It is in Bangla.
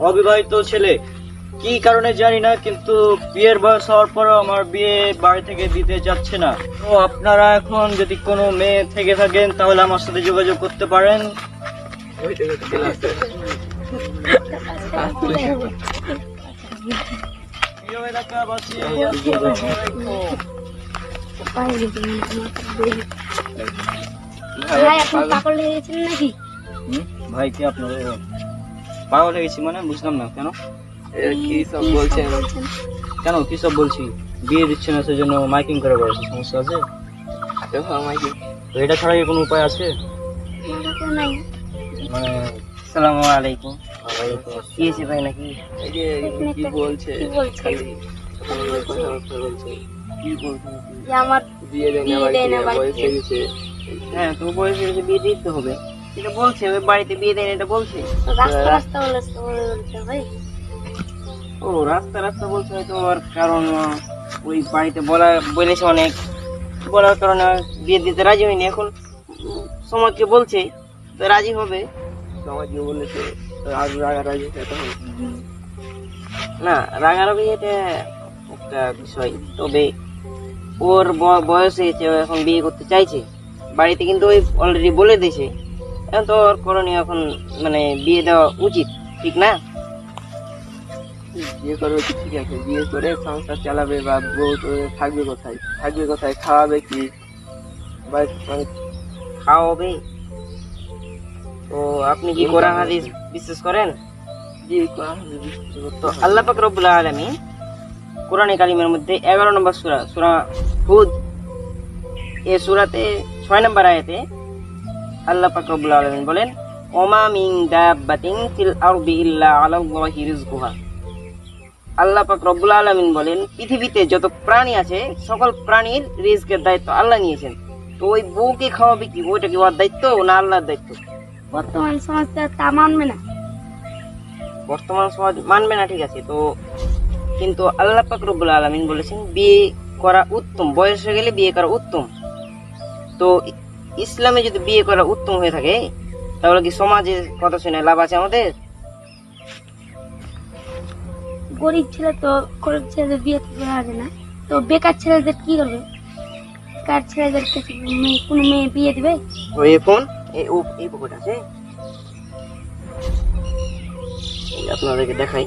অবিবাহিত ছেলে, কি কারণে জানি না, কিন্তু বিয়ের বয়স হওয়ার পরও আমার বিয়ে বাড়ি থেকে দিতে যাচ্ছে না। তো আপনারা এখন যদি কোনো মেয়ে থেকে থাকেন তাহলে আমার সাথে যোগাযোগ করতে পারেন। প্রিয় এলাকাবাসী, আসসালামু আলাইকুম। ভাই আপনি পাগল হয়ে গেছেন নাকি? ভাই কি আপনার পাগল হয়ে গেছি মানে বুঝলাম না। কেন কি সব বলছেন? কেন কি সব বলছি? বিয়ে দিচ্ছে না সেজন্য মাইকিং করে বলছি, সমস্যা আছে? তো এটা ছাড়া কি কোনো উপায় আছে? নাই। মানে আসসালামু আলাইকুম। কি হয়েছে ভাই নাকি? কি বলছে? কি বলছে? খালি কথাবার্তা বলছে। কি বলছে? যে আমার বিয়ে দেয় না, বিয়ে দেয় না বয়স বাড়িতে। হয়ে গেছে। হ্যাঁ, তো বয়স হয়েছে, বিয়ে দিতে হবে। এটা বলছে ওই বাড়িতে বিয়ে দেয় না, এটা বলছে। রাস্তা রাস্তা বলছে ভাই। ও রাস্তা রাস্তা বলছে হয়তো, আর কারণ ওই বাড়িতে বলেছে অনেক, বলার কারণে বিয়ে দিতে রাজি হয়নি। এখন সমাজকে বলছে তো রাজি হবে। সমাজকে বলেছে আর রাগারাগি তখন না, রাগারাগি এটা একটা বিষয়, তবে ওর বয়স হয়েছে, ও এখন বিয়ে করতে চাইছে। বাড়িতে কিন্তু ওই অলরেডি বলে দিয়েছে। এখন তো ওর করণীয় এখন মানে বিয়ে দেওয়া উচিত, ঠিক না? বিয়ে করবে কি, ঠিক আছে, বিয়ে করে সংসার চালাবে বা বউ তো থাকবে কোথায়, খাওয়াবে কি, বা মানে খাওয়াবে। তো আপনি কি কোরআন হাদিস বিশ্বাস করেন? জি কোরআন হাদিস বিশ্বাস করতে তো হবে। আল্লাহ পাক রব্বুল আলামিন কোরআনে কারিমের মধ্যে 11 নম্বর সূরা, সূরা হুদ, এই সূরাতে 6 নম্বর আয়াতে আল্লাহ পাক রব্বুল আলামিন বলেন, ওমা মিন দাব্বাতিন ফিল আরদি ইল্লা আলাল্লাহি রিজকুহা। আল্লাহ পাক রব্বুল আলামিন বলেন, পৃথিবীতে যত প্রাণী আছে সকল প্রাণীর রিজকের দায়িত্ব আল্লাহ নিয়েছেন। তো ওই বউকে খাওয়াবে কি, ওইটা কি ওর দায়িত্ব না আল্লাহর দায়িত্ব? বর্তমান সমাজটা তা মানবে না। বর্তমান সমাজ মানবে না, ঠিক আছে, তো কিন্তু আল্লাহ পাক রব্বুল আলামিন বলেছেন বিয়ে করা উত্তম, বয়স হয়ে গেলে বিয়ে করা উত্তম। তো ইসলামে যদি বিয়ে করা উত্তম হয়ে থাকে তাহলে কি সমাজের কথা শুনে লাভ আছে আমাদের? গরিব ছেলে তো গরিব ছেলেদের বিয়ে করা হবে না, তো বেকার ছেলেদের কি করবে? বেকার ছেলেদের কাছে কোনো মেয়ে বিয়ে দিবে? ওই এখন এই পকেট আছে, এই আপনাদেরকে দেখাই।